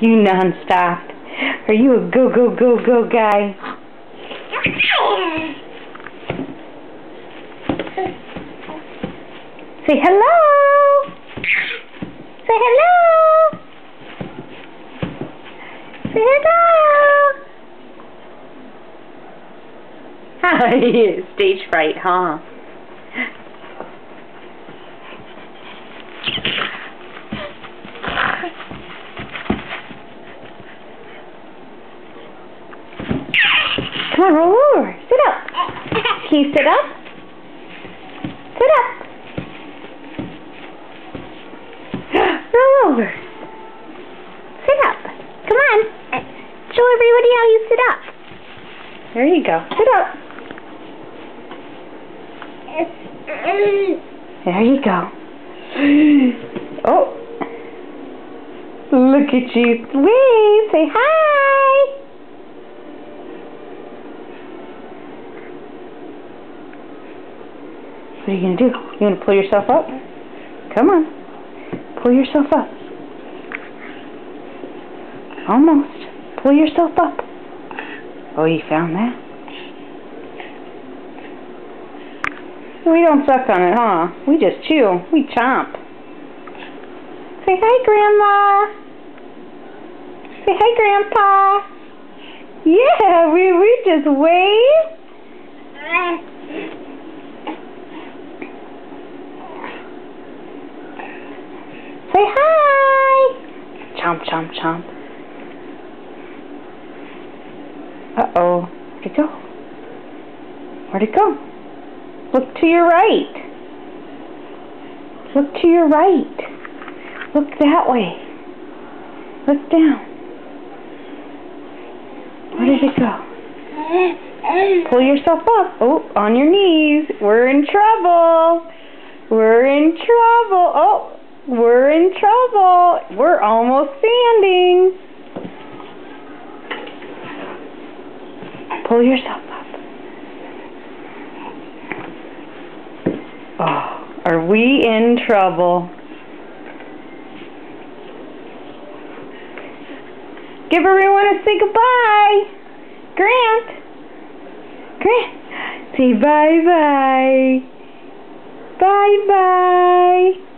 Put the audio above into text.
You non-stop. Are you a go, go, go, go guy? Say hello! Say hello! Say hello! Stage fright, huh? Come on, roll over. Sit up. Can you sit up? Sit up. Roll over. Sit up. Come on. Show everybody how you sit up. There you go. Sit up. There you go. Oh. Look at you. Wave. Say hi. What are you going to do? You want to pull yourself up? Come on. Pull yourself up. Almost. Pull yourself up. Oh, you found that? We don't suck on it, huh? We just chew. We chomp. Say hi, Grandma. Say hi, Grandpa. Yeah, we just wave. Say hi! Chomp, chomp, chomp. Uh-oh. Where'd it go? Where'd it go? Look to your right. Look to your right. Look that way. Look down. Where did it go? Pull yourself up. Oh, on your knees. We're in trouble. We're in trouble. Oh. We're in trouble. We're almost standing. Pull yourself up. Oh, are we in trouble? Give everyone a say goodbye. Grant. Grant. Say bye-bye. Bye-bye.